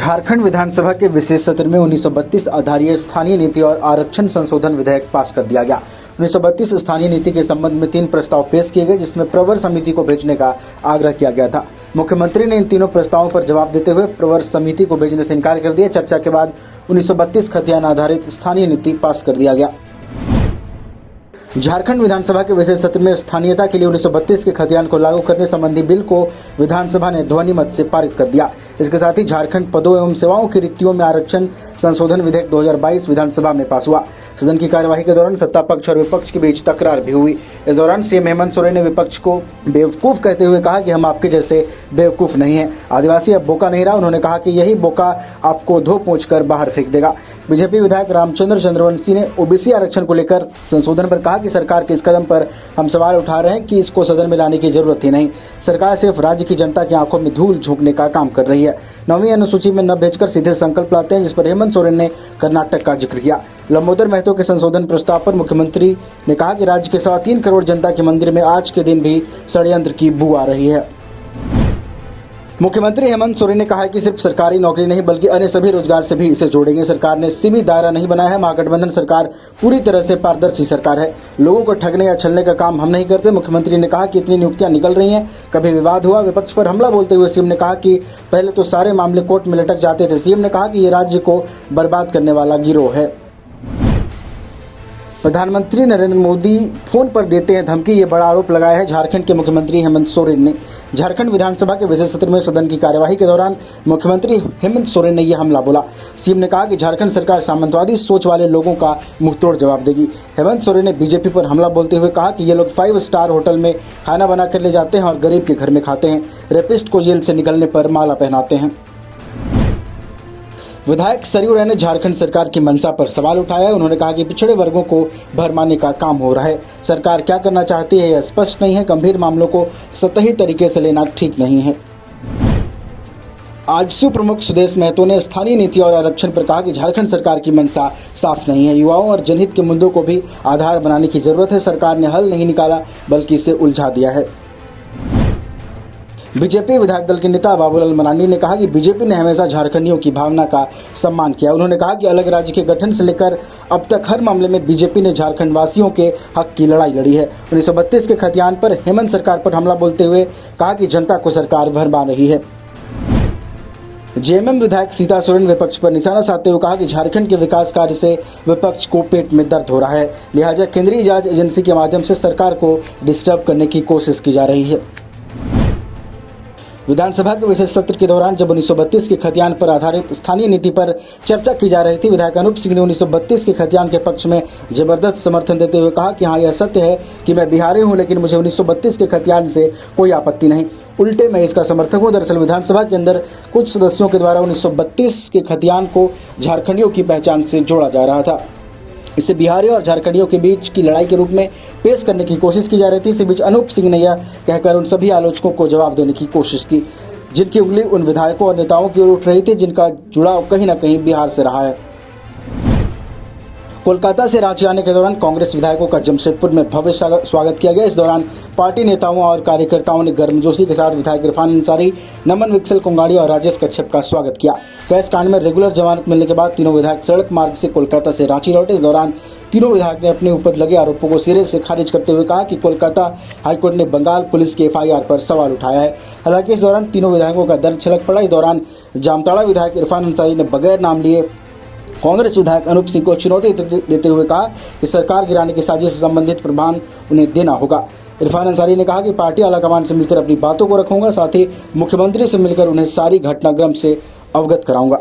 झारखंड विधानसभा के विशेष सत्र में 1932 आधारीय स्थानीय नीति और आरक्षण संशोधन विधेयक पास कर दिया गया। 1932 स्थानीय नीति के संबंध में 3 प्रस्ताव पेश किए गए, जिसमें प्रवर समिति को भेजने का आग्रह किया गया था। मुख्यमंत्री ने इन तीनों प्रस्तावों पर जवाब देते हुए प्रवर समिति को भेजने से इनकार कर दिया। चर्चा के बाद 1932 खतियान आधारित स्थानीय नीति पास कर दिया गया। झारखंड विधानसभा के विशेष सत्र में स्थानीयता के लिए 1932 के खतियान को लागू करने संबंधी बिल को विधानसभा ने ध्वनि मत से पारित कर दिया। इसके साथ ही झारखंड पदों एवं सेवाओं की रिक्तियों में आरक्षण संशोधन विधेयक 2022 विधानसभा में पास हुआ। सदन की कार्यवाही के दौरान सत्ता पक्ष और विपक्ष के बीच तकरार भी हुई। इस दौरान सीएम हेमंत सोरेन ने विपक्ष को बेवकूफ़ कहते हुए कहा कि हम आपके जैसे बेवकूफ़ नहीं हैं। आदिवासी अब बोका नहीं रहा। उन्होंने कहा कि यही बोका आपको धो पोंछ कर बाहर फेंक देगा। बीजेपी विधायक रामचंद्र चंद्रवंशी ने ओबीसी आरक्षण को लेकर संशोधन पर कहा कि सरकार के इस कदम पर हम सवाल उठा रहे हैं कि इसको सदन में लाने की जरूरत ही नहीं। सरकार सिर्फ राज्य की जनता की आंखों में धूल झोंकने का काम कर रही है। 9वीं अनुसूची में न भेजकर सीधे संकल्प लाते हैं, जिस पर हेमंत सोरेन ने कर्नाटक का जिक्र किया। लंबोदर महतो के संशोधन प्रस्ताव पर मुख्यमंत्री ने कहा कि राज्य के 3.25 करोड़ जनता के मंदिर में आज के दिन भी षड्यंत्र की बू आ रही है। मुख्यमंत्री हेमंत सोरेन ने कहा कि सिर्फ सरकारी नौकरी नहीं बल्कि अन्य सभी रोजगार से भी इसे जोड़ेंगे। सरकार ने सीमित दायरा नहीं बनाया है। महागठबंधन सरकार पूरी तरह से पारदर्शी सरकार है। लोगों को ठगने या छलने का काम हम नहीं करते। मुख्यमंत्री ने कहा कि इतनी नियुक्तियां निकल रही हैं, कभी विवाद हुआ। विपक्ष पर हमला बोलते हुए सीएम ने कहा कि पहले तो सारे मामले कोर्ट में लटक जाते थे। सीएम ने कहा कि ये राज्य को बर्बाद करने वाला गिरोह है। प्रधानमंत्री नरेंद्र मोदी फोन पर देते हैं धमकी, ये बड़ा आरोप लगाया है झारखंड के मुख्यमंत्री हेमंत सोरेन ने। झारखंड विधानसभा के विशेष सत्र में सदन की कार्यवाही के दौरान मुख्यमंत्री हेमंत सोरेन ने यह हमला बोला। सीएम ने कहा कि झारखंड सरकार सामंतवादी सोच वाले लोगों का मुंहतोड़ जवाब देगी। हेमंत सोरेन ने बीजेपी पर हमला बोलते हुए कहा कि ये लोग 5 स्टार होटल में खाना बना कर ले जाते हैं और गरीब के घर में खाते हैं। रेपिस्ट को जेल से निकलने पर माला पहनाते हैं। विधायक सरयू राय ने झारखंड सरकार की मंशा पर सवाल उठाया। उन्होंने कहा कि पिछड़े वर्गों को भरमाने का काम हो रहा है। सरकार क्या करना चाहती है यह स्पष्ट नहीं है। गंभीर मामलों को सतही तरीके से लेना ठीक नहीं है। आजसू प्रमुख सुदेश महतो ने स्थानीय नीति और आरक्षण पर कहा कि झारखंड सरकार की मंशा साफ नहीं है। युवाओं और जनहित के मुद्दों को भी आधार बनाने की जरूरत है। सरकार ने हल नहीं निकाला बल्कि इसे उलझा दिया है। बीजेपी विधायक दल के नेता बाबूलाल मरांडी ने कहा कि बीजेपी ने हमेशा झारखंडियों की भावना का सम्मान किया। उन्होंने कहा कि अलग राज्य के गठन से लेकर अब तक हर मामले में बीजेपी ने झारखंड वासियों के हक की लड़ाई लड़ी है। 1932 के खतियान पर हेमंत सरकार पर हमला बोलते हुए कहा कि जनता को सरकार भरमा रही है। जेएमएम विधायक सीता सोरेन विपक्ष पर निशाना साधते हुए कहा कि झारखंड के विकास कार्य से विपक्ष को पेट में दर्द हो रहा है, लिहाजा केंद्रीय जांच एजेंसी के माध्यम से सरकार को डिस्टर्ब करने की कोशिश की जा रही है। विधानसभा के विशेष सत्र के दौरान जब 1932 के खतियान पर आधारित स्थानीय नीति पर चर्चा की जा रही थी, विधायक अनूप सिंह ने 1932 के खतियान के पक्ष में जबरदस्त समर्थन देते हुए कहा कि हाँ, यह सत्य है कि मैं बिहारी हूं, लेकिन मुझे 1932 के खतियान से कोई आपत्ति नहीं। उल्टे मैं इसका समर्थक हूं। दरअसल विधानसभा के अंदर कुछ सदस्यों के द्वारा 1932 के खतियान को झारखंडियों की पहचान से जोड़ा जा रहा था। इसे बिहारी और झारखंडियों के बीच की लड़ाई के रूप में पेश करने की कोशिश की जा रही थी। इसी बीच अनूप सिंह ने यह कहकर उन सभी आलोचकों को जवाब देने की कोशिश की जिनकी उंगली उन विधायकों और नेताओं की ओर उठ रही थी जिनका जुड़ाव कहीं न कहीं बिहार से रहा है। कोलकाता से रांची आने के दौरान कांग्रेस विधायकों का जमशेदपुर में भव्य स्वागत किया गया। इस दौरान पार्टी नेताओं और कार्यकर्ताओं ने गर्मजोशी के साथ विधायक इरफान अंसारी, नमन विक्सल कोंगाड़िया और राजेश कच्छप का स्वागत किया। कैश कांड में रेगुलर जमानत मिलने के बाद तीनों विधायक सड़क मार्ग से कोलकाता से रांची लौटे। इस दौरान तीनों विधायक ने अपने ऊपर लगे आरोपों को सिरे से खारिज करते हुए कहा कि कोलकाता हाईकोर्ट ने बंगाल पुलिस के एफआईआर पर सवाल उठाया है। हालांकि इस दौरान तीनों विधायकों का दर्द छलक पड़ा। इस दौरान जामताड़ा विधायक इरफान अंसारी ने बगैर नाम लिए कांग्रेस विधायक अनूप सिंह को चुनौती देते हुए कहा कि सरकार गिराने की साजिश से संबंधित प्रमाण उन्हें देना होगा। इरफान अंसारी ने कहा कि पार्टी आलाकमान से मिलकर अपनी बातों को रखूंगा, साथ ही मुख्यमंत्री से मिलकर उन्हें सारी घटनाक्रम से अवगत कराऊंगा।